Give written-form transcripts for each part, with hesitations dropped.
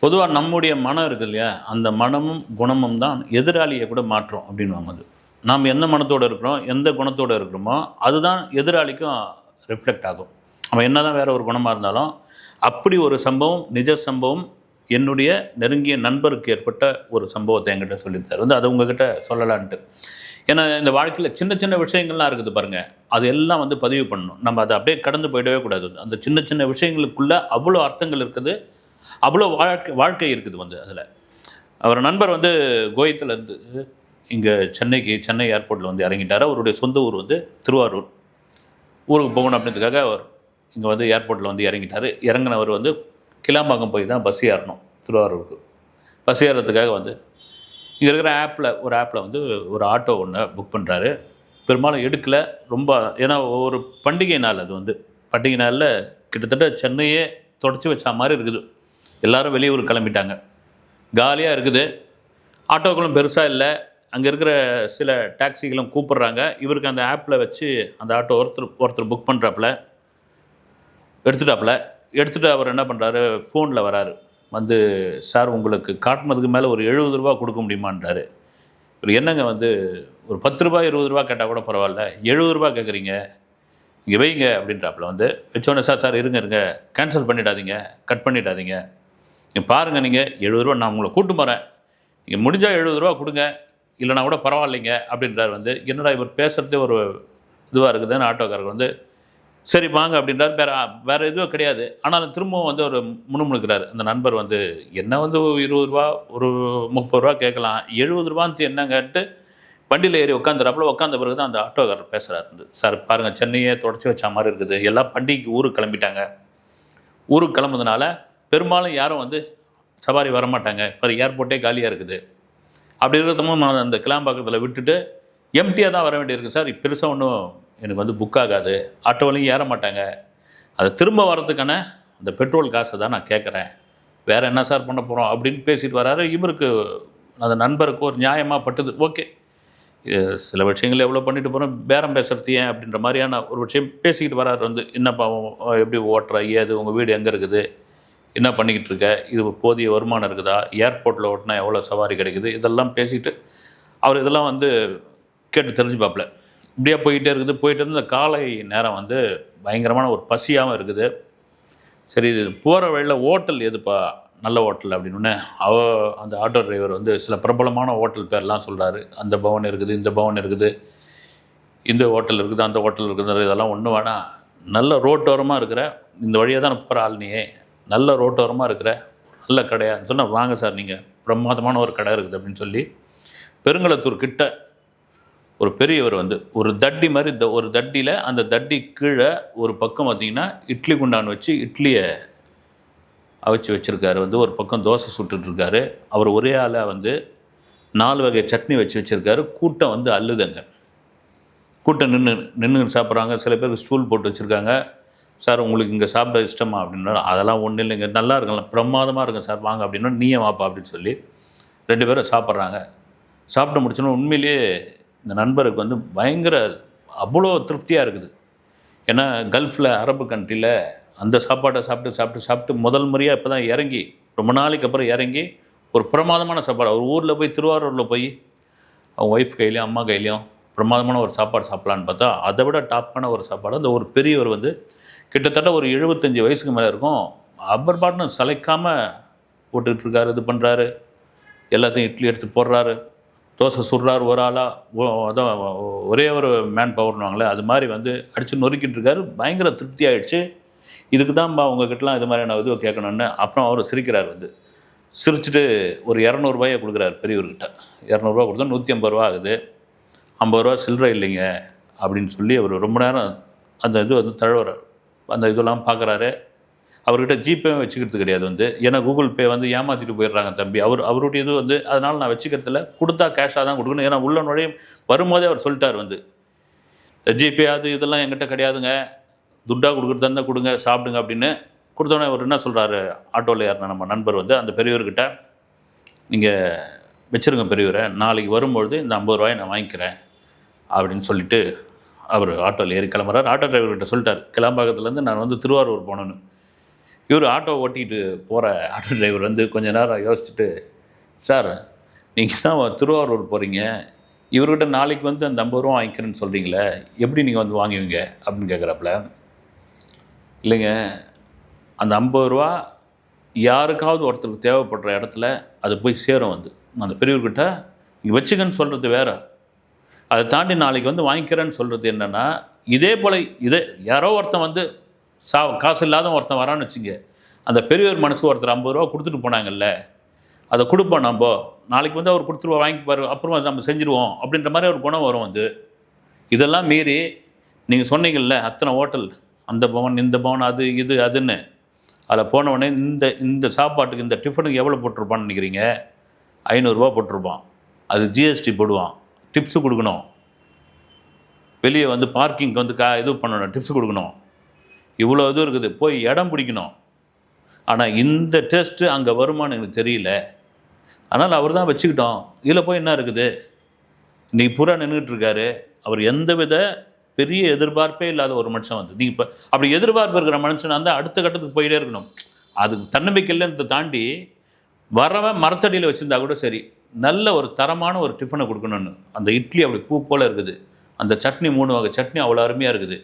பொதுவாக நம்முடைய மனம் இருக்குது இல்லையா, அந்த மனமும் குணமும் தான் எதிராளியை கூட மாற்றும் அப்படின்வாங்க அது. நாம் எந்த மனத்தோடு இருக்கிறோம், எந்த குணத்தோடு இருக்கிறோமோ அதுதான் எதிராளிக்கும் ரிஃப்ளெக்ட் ஆகும். அவன் என்ன தான் வேறு ஒரு குணமாக இருந்தாலும், அப்படி ஒரு சம்பவம், நிஜ சம்பவம் என்னுடைய நெருங்கிய நண்பருக்கு ஏற்பட்ட ஒரு சம்பவத்தை என்கிட்ட சொல்லியிருந்தார். அதை உங்ககிட்ட சொல்லலான்ட்டு. ஏன்னா இந்த வாழ்க்கையில் சின்ன சின்ன விஷயங்கள்லாம் இருக்குது பாருங்கள், அது எல்லாம் பதிவு பண்ணணும். நம்ம அதை அப்படியே கடந்து போயிடவே கூடாது. அந்த சின்ன சின்ன விஷயங்களுக்குள்ளே அவ்வளோ அர்த்தங்கள் இருக்குது, அவ்வளோ வாழ்க்கை இருக்குது அதில். அவர் நண்பர் கோயத்துலேருந்து இங்கே சென்னை ஏர்போர்ட்டில் இறங்கிட்டார். அவருடைய சொந்த ஊர் திருவாரூர். ஊருக்கு போகணும் அப்படின்றதுக்காக அவர் இங்கே ஏர்போர்ட்டில் இறங்கிட்டார். இறங்கினவர் கிளாம்பாக்கம் போய் தான் பஸ் ஏறணும் திருவாரூருக்கு. பஸ் ஏறுறதுக்காக இங்கே இருக்கிற ஒரு ஆப்பில் ஒரு ஆட்டோ ஒன்று புக் பண்ணுறாரு. பெரும்பாலும் எடுக்கலை. ரொம்ப ஏன்னா ஒரு பண்டிகை நாள், அது பண்டிகை நாளில் கிட்டத்தட்ட சென்னையே தொடச்சி வச்ச மாதிரி இருக்குது. எல்லோரும் வெளியூர் கிளம்பிட்டாங்க, காலியாக இருக்குது. ஆட்டோக்களும் பெருசாக இல்லை. அங்கே இருக்கிற சில டாக்ஸிகளும் கூப்பிட்றாங்க. இவருக்கு அந்த ஆப்பில் வச்சு அந்த ஆட்டோ ஒருத்தர் புக் பண்ணுறாப்புல எடுத்துகிட்டு அவர் என்ன பண்ணுறாரு, ஃபோனில் வராரு. சார் உங்களுக்கு காட்டினதுக்கு மேலே ஒரு 70 ரூபா கொடுக்க முடியுமான்றாரு. ஒரு என்னங்க ஒரு 10 ரூபா 20 ரூபா கேட்டால் கூட பரவாயில்ல, 70 ரூபா கேட்குறீங்க, இங்கே வைங்க அப்படின்றாப்புல. வச்சோடனே சார் இருங்க கேன்சல் பண்ணிடாதீங்க, கட் பண்ணிடாதீங்க, நீங்கள் பாருங்கள், நீங்கள் 70 ரூபா நான் உங்களை கூட்டு போகிறேன், நீங்கள் முடிஞ்சால் 70 ரூபா கொடுங்க, இல்லைனா கூட பரவாயில்லைங்க அப்படின்றார். என்னடா இவர் பேசுகிறதே ஒரு இதுவாக இருக்குதுன்னு ஆட்டோக்காரர் சரி வாங்க அப்படின்றார். வேறு எதுவும் கிடையாது. ஆனாலும் திரும்பவும் ஒரு முணுமுணுக்கிறார். அந்த நண்பர் என்ன 20 ரூபா ஒரு 30 ரூபா கேட்கலாம், 70 ரூபான்ட்டு என்னங்கட்டு வண்டியில் ஏறி உட்காந்துறாப்புல. உட்காந்த பிறகு தான் அந்த ஆட்டோக்காரர் பேசுகிறார். சார் பாருங்கள், சென்னையே தொடச்சி வச்ச மாதிரி இருக்குது, எல்லாம் பண்டிகைக்கு ஊருக்கு கிளம்பிட்டாங்க. ஊருக்கு கிளம்புறதுனால பெரும்பாலும் யாரும் சவாரி வரமாட்டாங்க. இப்போ ஏர்போர்ட்டே காலியாக இருக்குது. அப்படி இருக்கிறதும் நான் அந்த கிளாம்பாக்கத்தில் விட்டுட்டு எம்டியாக தான் வர வேண்டியிருக்கு சார். பெருசாக ஒன்றும் எனக்கு புக் ஆகாது, ஆட்டோவிலையும் ஏற மாட்டாங்க. அதை திரும்ப வரதுக்கான அந்த பெட்ரோல் காசை தான் நான் கேட்குறேன், வேறு என்ன சார் பண்ண போகிறோம் அப்படின்னு பேசிட்டு வராரு. இவருக்கு அந்த நண்பருக்கு ஒரு நியாயமாக பட்டுது. ஓகே, சில விஷயங்கள் எவ்வளோ பண்ணிட்டு போகிறோம், பேரம் பேசுகிறது ஏன் அப்படின்ற மாதிரியான ஒரு விஷயம் பேசிக்கிட்டு வராரு. என்னப்பா எப்படி ஓட்டுற, ஏது உங்கள் வீடு எங்கே இருக்குது, என்ன பண்ணிக்கிட்டு இருக்க, இது போதிய வருமானம் இருக்குதா, ஏர்போர்ட்டில் ஓட்டினா எவ்வளோ சவாரி கிடைக்குது, இதெல்லாம் பேசிக்கிட்டு அவர் இதெல்லாம் கேட்டு தெரிஞ்சுப்பாப்பில். இப்படியே போயிட்டே இருந்து இந்த காலை நேரம் பயங்கரமான ஒரு பசியாகவும் இருக்குது. சரி, இது போகிற வழியில் ஹோட்டல் எதுப்பா நல்ல ஹோட்டல் அப்படின்னு அந்த ஆட்டோ டிரைவர் சில பிரபலமான ஹோட்டல் பேர்லாம் சொல்கிறாரு. அந்த பவன் இருக்குது, இந்த பவன் இருக்குது, இந்த ஹோட்டல் இருக்குது, அந்த ஹோட்டல் இருக்குது, இதெல்லாம் ஒன்றும் வேணாம், நல்ல ரோட்டோரமாக இருக்கிற, இந்த வழியாக தான் போகிற ஆள்னியே, நல்ல ரோட்டோரமாக இருக்கிற நல்ல கடையான்னு சொன்னால் வாங்க சார், நீங்கள் பிரமாதமான ஒரு கடை இருக்குது அப்படின்னு சொல்லி பெருங்களத்தூர் கிட்ட ஒரு பெரியவர் ஒரு தட்டி மாதிரி, ஒரு தட்டியில் அந்த தட்டி கீழே ஒரு பக்கம் பார்த்திங்கன்னா இட்லி குண்டான் வச்சு இட்லியை அவிச்சு வச்சுருக்காரு. ஒரு பக்கம் தோசை சுட்டுட்ருக்காரு. அவர் ஒரே ஆளாக 4 வகை சட்னி வச்சு வச்சுருக்காரு. கூட்டம் அள்ளுதுங்க. கூட்டம் நின்று சாப்பிட்றாங்க. சில பேருக்கு ஸ்டூல் போட்டு வச்சுருக்காங்க. சார் உங்களுக்கு இங்கே சாப்பிட இஷ்டமா அப்படின்னா, அதெல்லாம் ஒன்றும் இல்லைங்க, நல்லா இருக்குங்களா, பிரமாதமாக இருக்கும் சார், வாங்க அப்படின்னா, நீயே வாப்பா அப்படின்னு சொல்லி 2 பேரும் சாப்பிட்றாங்க. சாப்பிட்டு முடிச்சோன்னா உண்மையிலேயே இந்த நண்பருக்கு பயங்கர அவ்வளோ திருப்தியாக இருக்குது. ஏன்னா கல்ஃபில், அரபு கண்ட்ரியில் அந்த சாப்பாட்டை சாப்பிட்டு முதல் முறையாக இப்போ தான் இறங்கி, ரொம்ப நாளைக்கு அப்புறம் இறங்கி ஒரு பிரமாதமான சாப்பாடு, அவர் ஊரில் போய் திருவாரூரில் போய் அவங்க ஒய்ஃப் கையிலையும் அம்மா கையிலையும் பிரமாதமான ஒரு சாப்பாடு சாப்பிட்லான்னு பார்த்தா அதை விட டாப்பான ஒரு சாப்பாடு. அந்த ஒரு பெரியவர் கிட்டத்தட்ட ஒரு 75 வயசுக்கு மேலே இருக்கும். அவர் பாட்டுன்னு சளைக்காமல் போட்டுக்கிட்டுருக்காரு, இது பண்ணுறாரு, எல்லாத்தையும் இட்லி எடுத்து போடுறாரு, தோசை சுடுறாரு ஒரு ஆளாக. அதான் ஒரே ஒரு மேன் பவர்னுவாங்களே, அது மாதிரி அடித்து நொறுக்கிட்டு இருக்காரு. பயங்கர திருப்தி ஆகிடுச்சு. இதுக்கு தான்ப்பா உங்ககிட்டலாம் இது மாதிரியான இது கேட்கணுன்னு. அப்புறம் அவர் சிரிக்கிறார். சிரிச்சுட்டு ஒரு 200 ரூபாயை கொடுக்குறாரு பெரியவர்கிட்ட. 200 ரூபா கொடுத்தா 150 ரூபா ஆகுது, 50 ரூபா சில்லறை இல்லைங்க அப்படின்னு சொல்லி அவர் ரொம்ப நேரம் அந்த இது தழுவுறார். அந்த இதெல்லாம் பார்க்குறாரு. அவர்கிட்ட ஜிபே வச்சுக்கிறது கிடையாது. ஏன்னா கூகுள் பே ஏமாற்றிட்டு போயிடுறாங்க தம்பி. அவருடைய இது அதனால் நான் வச்சுக்கிறதுல, கொடுத்தா கேஷாக தான் கொடுக்கணும். ஏன்னா உள்ள நுழையும் வரும்போதே அவர் சொல்லிட்டார், ஜிபே அது இதெல்லாம் என்கிட்ட கிடையாதுங்க, துட்டாக கொடுக்குறதா இருந்தால் கொடுங்க, சாப்பிடுங்க அப்படின்னு. கொடுத்தோன்னே அவர் என்ன சொல்கிறாரு, ஆட்டோவில் ஏறின நம்ம நண்பர் அந்த பெரியவர்கிட்ட, நீங்கள் வச்சுருங்க பெரியவரை, நாளைக்கு வரும்பொழுது இந்த 50 ரூபாயை நான் வாங்கிக்கிறேன் அப்படின்னு சொல்லிவிட்டு அவர் ஆட்டோவில் ஏறி கிளம்புறாரு. ஆட்டோ டிரைவர்கிட்ட சொல்லிட்டார், கிளம்பாக்கத்துலேருந்து நான் திருவாரூர் போகணுன்னு. இவர் ஆட்டோ ஓட்டிகிட்டு போகிற ஆட்டோ டிரைவர் வந்து கொஞ்ச நேரம் யோசிச்சுட்டு, சார் நீங்கள் தான் திருவாரூர் போகிறீங்க, இவர்கிட்ட நாளைக்கு வந்து அந்த 50 ரூபா வாங்கிக்கிறேன்னு சொல்கிறீங்களே, எப்படி நீங்கள் வந்து வாங்குவீங்க அப்படின்னு கேட்குறாப்புல. இல்லைங்க, அந்த 50 ரூபா யாருக்காவது ஒருத்தருக்கு தேவைப்படுற இடத்துல அது போய் சேரும். வந்து அந்த பெரியவர்கிட்ட நீங்கள் வச்சுக்கன்னு சொல்கிறது வேறு, அதை தாண்டி நாளைக்கு வந்து வாங்கிக்கிறேன்னு சொல்கிறது என்னென்னா, இதே போல் யாரோ ஒருத்தன் வந்து காசு இல்லாத ஒருத்தன் வரான்னு வச்சுங்க, அந்த பெரியவர் மனசு ஒருத்தர் 50 ரூபா கொடுத்துட்டு போனாங்கல்ல, அதை கொடுப்போம் நம்ம, நாளைக்கு வந்து அவர் கொடுத்துருவா வாங்கிப்பார், அப்புறமா நம்ம செஞ்சுருவோம் அப்படின்ற மாதிரி ஒரு குணம் வரும். வந்து இதெல்லாம் மீறி நீங்கள் சொன்னீங்கல்ல அத்தனை ஹோட்டல், அந்த பவன் இந்த பவன் அது இது அதுன்னு, அதில் போனவுடனே இந்த சாப்பாட்டுக்கு இந்த டிஃபனுக்கு எவ்வளோ போட்டிருப்பான்னு நினைக்கிறீங்க? 500 ரூபா போட்டிருப்பான். அது ஜிஎஸ்டி போடுவான், டிப்ஸு கொடுக்கணும், வெளியே வந்து பார்க்கிங்க்கு வந்து இது பண்ணணும், டிப்ஸு கொடுக்கணும், இவ்வளோ இது இருக்குது, போய் இடம் பிடிக்கணும். ஆனால் இந்த டேஸ்ட்டு அங்கே வருமானு எனக்கு தெரியல, அதனால் அவர் தான் வச்சுக்கிட்டோம். இதில் போய் என்ன இருக்குது? இன்றைக்கி பூரா நின்றுட்டு இருக்காரு. அவர் எந்தவித பெரிய எதிர்பார்ப்பே இல்லாத ஒரு மனுஷன். வந்து நீங்கள் இப்போ அப்படி எதிர்பார்ப்பு இருக்கிற மனுஷனாக இருந்தால் அடுத்த கட்டத்துக்கு போயிட்டே இருக்கணும். அதுக்கு தன்னம்பிக்கை இல்லைன்றதை தாண்டி வரவன் மரத்தடியில் வச்சுருந்தா கூட சரி, நல்ல ஒரு தரமான ஒரு டிஃபனை கொடுக்கணும்னு. அந்த இட்லி அப்படி பூ போல் இருக்குது, அந்த சட்னி 3 வகை சட்னி அவ்வளோ அருமையாக இருக்குது.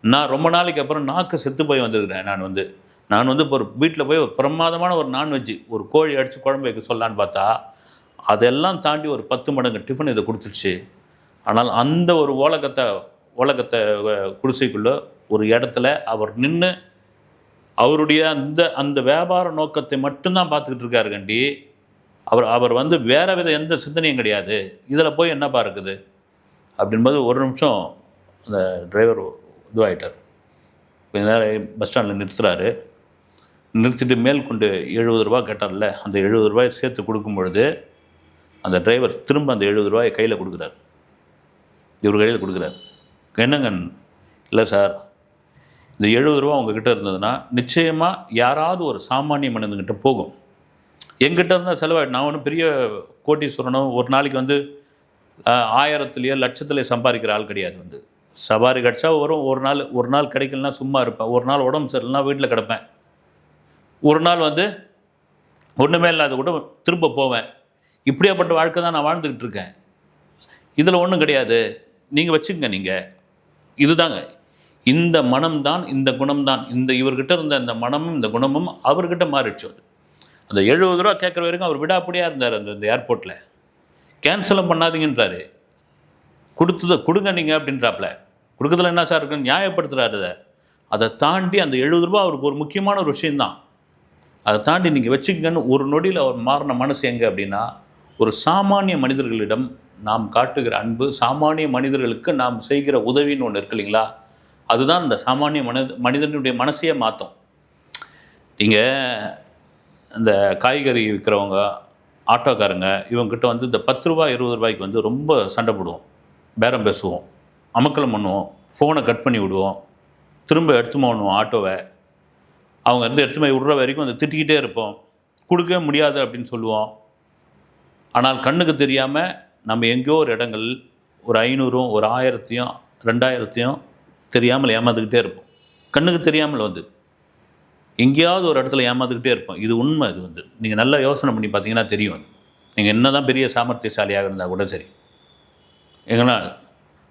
நான் ரொம்ப நாளைக்கு அப்புறம் நாக்கு செத்து போய் வந்திருக்கிறேன். நான் வந்து இப்போ ஒரு வீட்டில் போய் ஒரு பிரமாதமான ஒரு நான்வெஜ்ஜு, ஒரு கோழி அடித்து குழம்பு வைக்க சொல்லலான்னு பார்த்தா, அதெல்லாம் தாண்டி ஒரு 10 மடங்கு டிஃபன் இதை கொடுத்துருச்சு. ஆனால் அந்த ஒரு ஓலக்கத்தை குடிசைக்குள்ளே ஒரு இடத்துல அவர் நின்று அவருடைய அந்த வியாபார நோக்கத்தை மட்டும்தான் பார்த்துக்கிட்டு இருக்காரு கண்டி. அவர் வந்து வேறு வித எந்த சிந்தனையும் கிடையாது. இதில் போய் என்னப்பா இருக்குது அப்படின்போது ஒரு நிமிஷம் அந்த டிரைவர் இதுவாகிட்டார். கொஞ்ச நேரம் பஸ் ஸ்டாண்டில் நிறுத்துறாரு. நிறுத்திட்டு மேல் கொண்டு 70 ரூபா கேட்டார்ல, அந்த 70 ரூபாயை சேர்த்து கொடுக்கும் பொழுது அந்த டிரைவர் திரும்ப அந்த 70 ரூபாயை கையில் கொடுக்குறாரு. இவர் கையில் கொடுக்குறாரு. என்னங்க? இல்லை சார், இந்த 70 ரூபா உங்ககிட்ட இருந்ததுன்னா நிச்சயமாக யாராவது ஒரு சாமானிய மனிதன்கிட்ட போகும். எங்கிட்ட இருந்தால் செலவாயிடும். நான் ஒன்றும் பெரிய கோட்டீஸ்வரனும் ஒரு நாளைக்கு வந்து 1000லேயோ லட்சத்துலேயோ சம்பாதிக்கிற ஆள் கிடையாது. வந்து சவாரி கிடச்சா வரும், ஒரு நாள் கிடைக்கலனா சும்மா இருப்பேன், ஒரு நாள் உடம்பு சரியில்லைனா வீட்டில் கிடப்பேன், ஒரு நாள் வந்து ஒன்றுமே இல்லாத கூட திரும்ப போவேன். இப்படியாப்பட்ட வாழ்க்கை தான் நான் வாழ்ந்துக்கிட்டு இருக்கேன். இதில் ஒன்றும் கிடையாது, நீங்கள் வச்சுக்கங்க. நீங்கள் இதுதாங்க, இந்த மனம்தான், இந்த குணம்தான், இவர்கிட்ட இருந்த இந்த மனமும் இந்த குணமும் அவர்கிட்ட மாறிடுச்சு. அந்த 70 ரூபா கேட்குற வரைக்கும் அவர் விடாப்படியாக இருந்தார். அந்த ஏர்போர்ட்டில் கேன்சலும் பண்ணாதீங்கன்றாரு. கொடுங்க நீங்கள் அப்படின்றாப்புல. கொடுக்குறதுல என்ன சார் இருக்குன்னு நியாயப்படுத்துகிறாரு. அதை தாண்டி அந்த 70 ரூபா அவருக்கு ஒரு முக்கியமான ஒரு விஷயந்தான். அதை தாண்டி நீங்கள் வச்சுக்கங்கன்னு ஒரு நொடியில் அவர் மாறின மனசு எங்கே அப்படின்னா, ஒரு சாமானிய மனிதர்களிடம் நாம் காட்டுகிற அன்பு, சாமானிய மனிதர்களுக்கு நாம் செய்கிற உதவின்னு ஒன்று இருக்கு இல்லைங்களா, அதுதான் இந்த சாமானிய மனிதனுடைய மனசையே மாற்றும். நீங்கள் இந்த காய்கறி விற்கிறவங்க, ஆட்டோக்காரங்க, இவங்ககிட்ட வந்து இந்த 10 ரூபா 20 ரூபாய்க்கு வந்து ரொம்ப சண்டை போடுவோம், பேரம் பேசுவோம், அமக்கலம் பண்ணுவோம், ஃபோனை கட் பண்ணி விடுவோம், திரும்ப எடுத்துமா பண்ணுவோம் ஆட்டோவை. அவங்க வந்து எடுத்து போய் விடுற வரைக்கும் வந்து திட்டிக்கிட்டே இருப்போம், கொடுக்கவே முடியாது அப்படின்னு சொல்லுவோம். ஆனால் கண்ணுக்கு தெரியாமல் நம்ம எங்கேயோ ஒரு இடங்கள் ஒரு 500ம் ஒரு 1000த்தையும் 2000த்தையும் தெரியாமல் ஏமாந்துக்கிட்டே இருப்போம். கண்ணுக்கு தெரியாமல் வந்து எங்கேயாவது ஒரு இடத்துல ஏமாந்துக்கிட்டே இருப்போம். இது உண்மை. இது வந்து நீங்கள் நல்லா யோசனை பண்ணி பார்த்தீங்கன்னா தெரியும். நீங்கள் என்ன தான் பெரிய சாமர்த்தியசாலியாக இருந்தால் கூட சரி, எங்கன்னா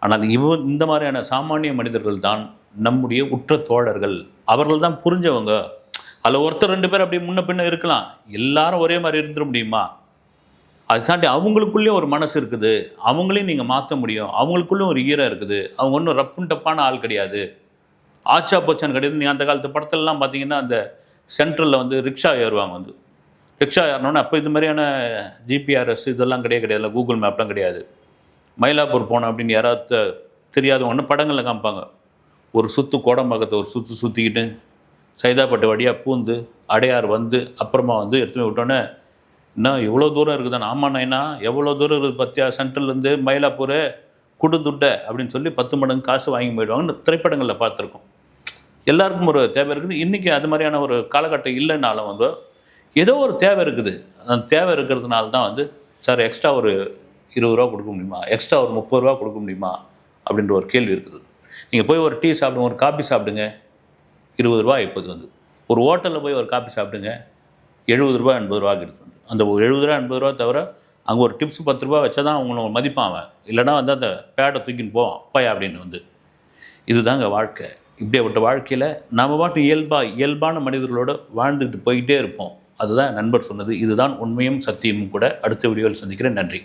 ஆனால் இந்த மாதிரியான சாமானிய மனிதர்கள் தான் நம்முடைய உற்ற தோழர்கள். அவர்கள் தான் புரிஞ்சவங்க. அதில் ஒருத்தர் 2 பேர் அப்படி முன்ன பின்ன இருக்கலாம், எல்லாரும் ஒரே மாதிரி இருந்துட முடியுமா? அதை தாண்டி அவங்களுக்குள்ளேயும் ஒரு மனசு இருக்குது, அவங்களையும் நீங்கள் மாற்ற முடியும். அவங்களுக்குள்ளேயும் ஒரு ஈரம் இருக்குது. அவங்க ஒன்றும் ரப்புன் டப்பான ஆள் கிடையாது, ஆச்சா போச்சான்னு கிடையாது. நீ அந்த காலத்து படத்துலலாம் பார்த்தீங்கன்னா அந்த சென்ட்ரலில் வந்து ரிக்ஷா ஏறுவாங்க. வந்து ரிக்ஷா ஏறினோன்னே அப்போ இது மாதிரியான ஜிபிஆர்எஸ் இதெல்லாம் கிடையாது, கூகுள் மேப்லாம் கிடையாது. மயிலாப்பூர் போனோம் அப்படின்னு யாராவது தெரியாதவங்கன்னா படங்களில் காமிப்பாங்க. ஒரு சுற்று கோடம்பாக்கத்தை ஒரு சுற்றிக்கிட்டு சைதாப்பட்டு வழியாக பூந்து அடையார் வந்து அப்புறமா வந்து எடுத்துகிட்டு விட்டோன்னே, இன்னும் இவ்வளோ தூரம் இருக்குதானே? ஆமாண்ணா, என்ன எவ்வளோ தூரம் இருக்குது பத்தியா, சென்ட்ரல்லேருந்து மயிலாப்பூர் குடுதுட்டை அப்படின்னு சொல்லி 10 மடங்கு காசு வாங்கி போயிடுவாங்கன்னு திரைப்படங்களில் பார்த்துருக்கோம். எல்லாருக்கும் ஒரு தேவை இருக்குது. இன்றைக்கி அது மாதிரியான ஒரு காலகட்டம் இல்லைனாலும் வந்து ஏதோ ஒரு தேவை இருக்குது. அந்த தேவை இருக்கிறதுனால தான் வந்து சார் எக்ஸ்ட்ரா ஒரு 20 ரூபா கொடுக்க முடியுமா, எக்ஸ்ட்ரா ஒரு 30 ரூபா கொடுக்க முடியுமா அப்படின்ற ஒரு கேள்வி இருக்குது. நீங்கள் போய் ஒரு டீ சாப்பிடுங்க, ஒரு காஃபி சாப்பிடுங்க, 20 ரூபா இப்போது வந்து ஒரு ஹோட்டலில் போய் ஒரு காப்பி சாப்பிடுங்க, ரூ. 70 80 எடுத்து வந்து அந்த ஒரு ரூ. 70 80 தவிர அங்கே ஒரு டிப்ஸ் ரூ. 10 வச்சா தான் அவங்கள மதிப்பான் அவன். இல்லைனா வந்து அந்த பேடை தூக்கின்னு போவான் அப்பாயா அப்படின்னு வந்து. இதுதாங்க வாழ்க்கை. இப்படியாப்பட்ட வாழ்க்கையில் நம்ம பாட்டு இயல்பான மனிதர்களோடு வாழ்ந்துக்கிட்டு போய்கிட்டே இருப்போம். அதுதான் நண்பர் சொன்னது. இதுதான் உண்மையும் சத்தியமும் கூட. அடுத்த வீடியோவில் சந்திக்கிறேன். நன்றி.